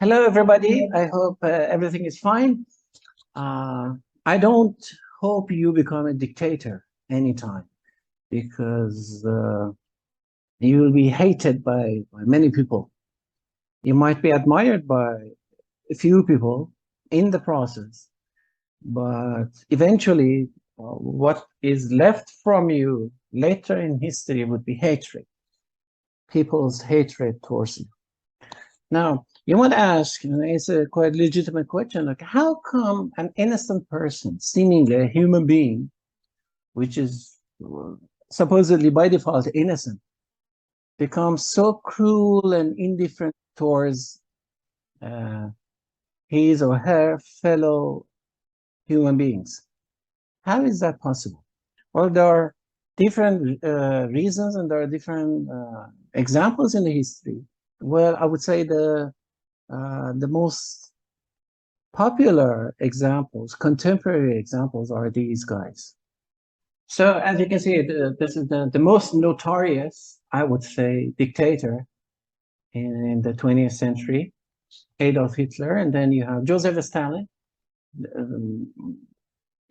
Hello, everybody. I hope everything is fine. I don't hope you become a dictator anytime because you will be hated by many people. You might be admired by a few people in the process, but eventually, what is left from you later in history would be hatred, people's hatred towards you. Now, you might ask, and it's a quite legitimate question, like how come an innocent person, seemingly a human being, which is supposedly by default innocent, becomes so cruel and indifferent towards his or her fellow human beings? How is that possible? Well, there are different reasons and there are different examples in the history. Well, I would say the most popular examples, contemporary examples, are these guys. So as you can see, this is the most notorious, I would say, dictator in the 20th century, Adolf Hitler, and then you have Joseph Stalin.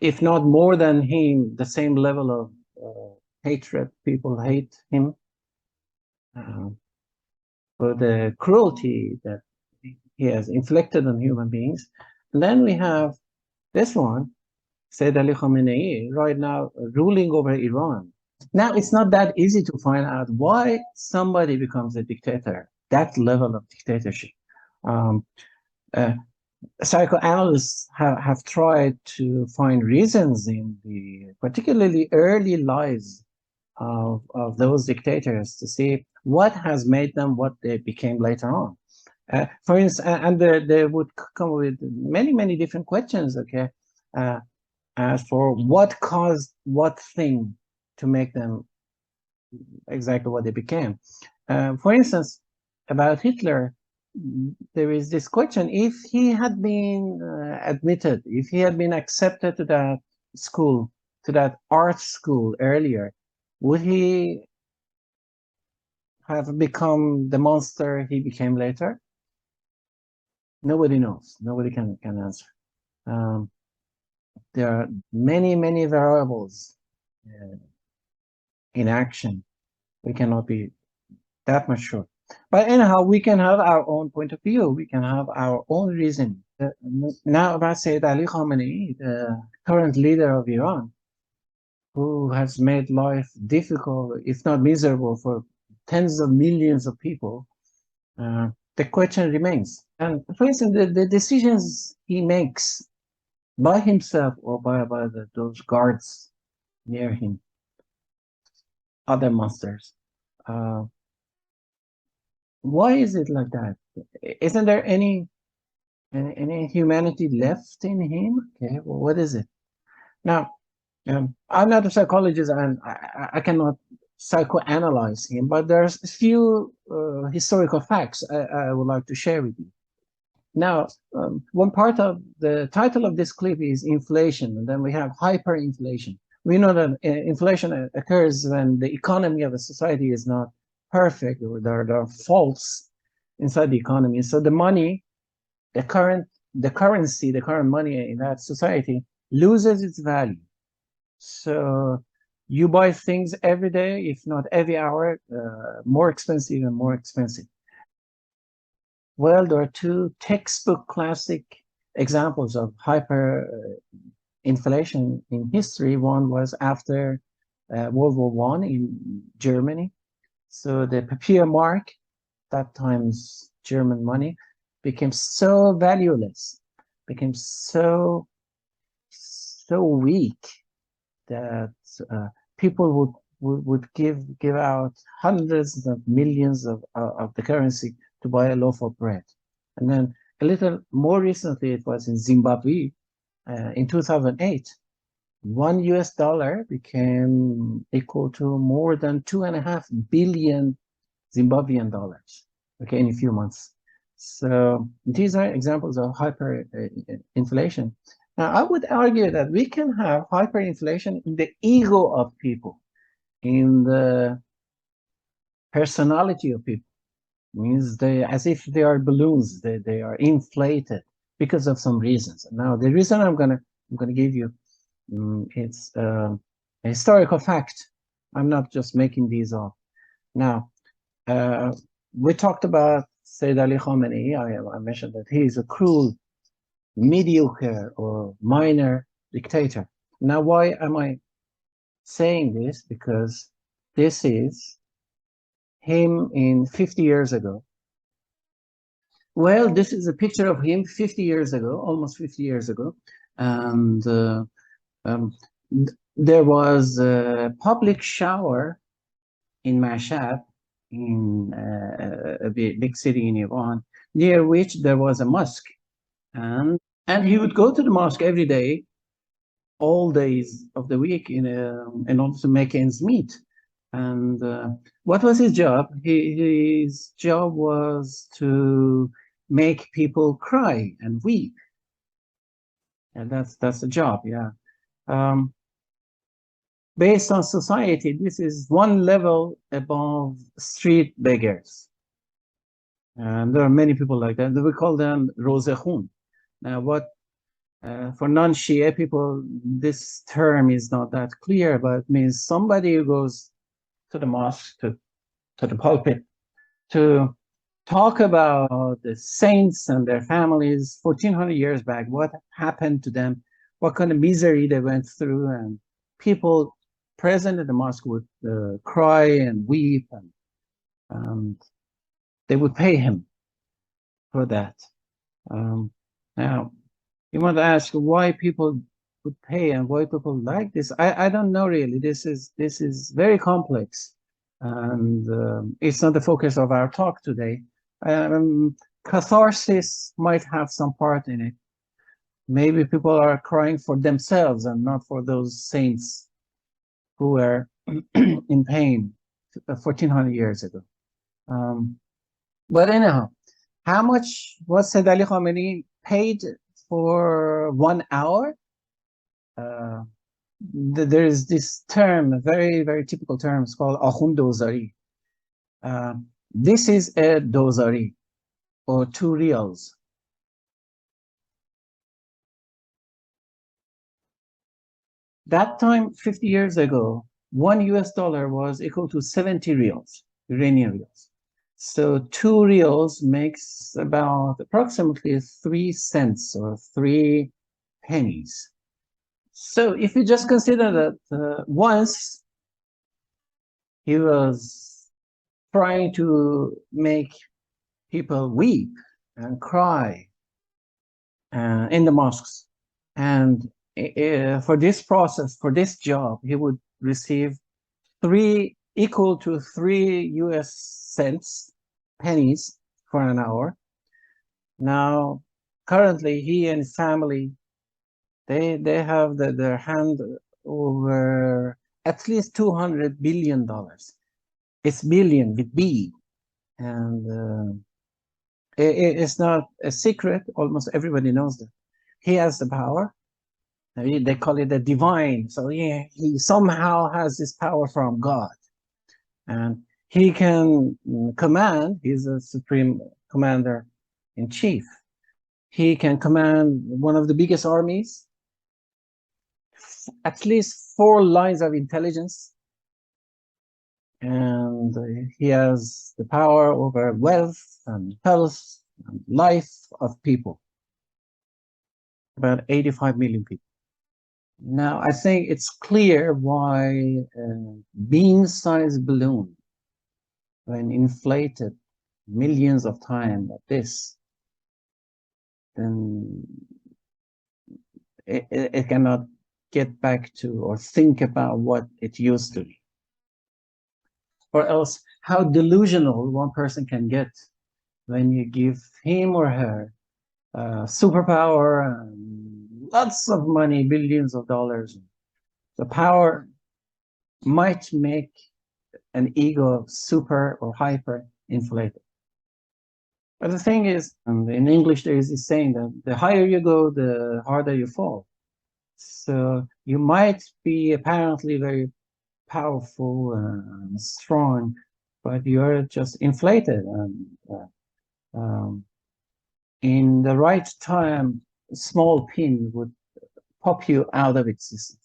If not more than him, the same level of hatred. People hate him for the cruelty that he has inflicted on human beings. And then we have this one, Sayyid Ali Khamenei, right now ruling over Iran. Now, it's not that easy to find out why somebody becomes a dictator, that level of dictatorship. Psychoanalysts have tried to find reasons in the particularly early lives of those dictators to see what has made them what they became later on. For instance, and they would come with many different questions, okay, as for what caused what thing to make them exactly what they became. For instance, about Hitler, there is this question: if he had been admitted, if he had been accepted to that school, to that art school earlier, would he have become the monster he became later? Nobody knows. Nobody can answer. There are many variables in action. We cannot be that much sure. But anyhow, we can have our own point of view. We can have our own reason. Now about Sayyid Ali Khamenei, the current leader of Iran, who has made life difficult, if not miserable, for tens of millions of people, the question remains. And for instance, the decisions he makes by himself or by those guards near him, other monsters. Why is it like that? Isn't there any humanity left in him? Okay, well, what is it? Now, I'm not a psychologist and I cannot psychoanalyze him, but there's a few historical facts I would like to share with you. Now, one part of the title of this clip is inflation, and then we have hyperinflation. We know that inflation occurs when the economy of a society is not perfect, or there are faults inside the economy. So the money, the currency, the current money in that society loses its value. So you buy things every day, if not every hour, more expensive and more expensive. Well, there are two textbook classic examples of hyperinflation in history. One was after World War I in Germany. So the papier mark, that time's German money, became so valueless, became so weak that people would give out hundreds of millions of the currency to buy a loaf of bread. And then a little more recently, it was in Zimbabwe in 2008. $1 became equal to more than 2.5 billion Zimbabwean dollars, okay, in a few months. So these are examples of hyperinflation. Now, I would argue that we can have hyperinflation in the ego of people, in the personality of people. means they, as if they are balloons, they are inflated because of some reasons. Now, the reason I'm gonna give you, it's a historical fact. I'm not just making these up. Now, we talked about Sayyid Ali Khamenei. I mentioned that he is a cruel, mediocre, or minor dictator. Now, why am I saying this? Because this is him in 50 years ago. Well, this is a picture of him 50 years ago, almost 50 years ago. And there was a public shower in Mashhad, in a big city in Iran, near which there was a mosque. And he would go to the mosque every day, all days of the week, in order to make ends meet. And what was his job? His job was to make people cry and weep. And that's the job, yeah. Based on society, this is one level above street beggars. And there are many people like that. We call them Rozekhun. Now, what for non-Shia people, this term is not that clear, but it means somebody who goes to the mosque, to the pulpit, to talk about the saints and their families 1400 years back, what happened to them, what kind of misery they went through, and people present at the mosque would cry and weep, and they would pay him for that. Now, you want to ask why people would pay and why people like this? I don't know really. This is very complex, and it's not the focus of our talk today. Catharsis might have some part in it. Maybe people are crying for themselves and not for those saints who were in pain 1400 years ago. But anyhow, how much was Sayyid Ali Khamenei paid for 1 hour? There is this term, a very, very typical term, it's called Akhund Dozari. This is a dozari, or 2 reals. That time, 50 years ago, $1 was equal to 70 reals, Iranian reals. So 2 reals makes about approximately 3 cents or 3 pennies. So if you just consider that once he was trying to make people weep and cry in the mosques, and for this process, for this job, he would receive 3 equal to 3 US cents, pennies, for an hour. Now, currently, he and his family, they have their hand over at least $200 billion. It's billion with B, and it's not a secret. Almost everybody knows that he has the power. They call it the divine. So yeah, he somehow has this power from God, and he can command. He's a supreme commander in chief. He can command one of the biggest armies, at least 4 lines of intelligence, and he has the power over wealth and health and life of people, about 85 million people. Now, I think it's clear why a bean-sized balloon, when inflated millions of times like this, then it cannot get back to or think about what it used to be. Or else, how delusional one person can get when you give him or her superpower and lots of money, billions of dollars. The power might make an ego super or hyper inflated. But the thing is, in English, there is this saying that the higher you go, the harder you fall. So you might be apparently very powerful and strong, but you're just inflated, and in the right time, a small pin would pop you out of existence.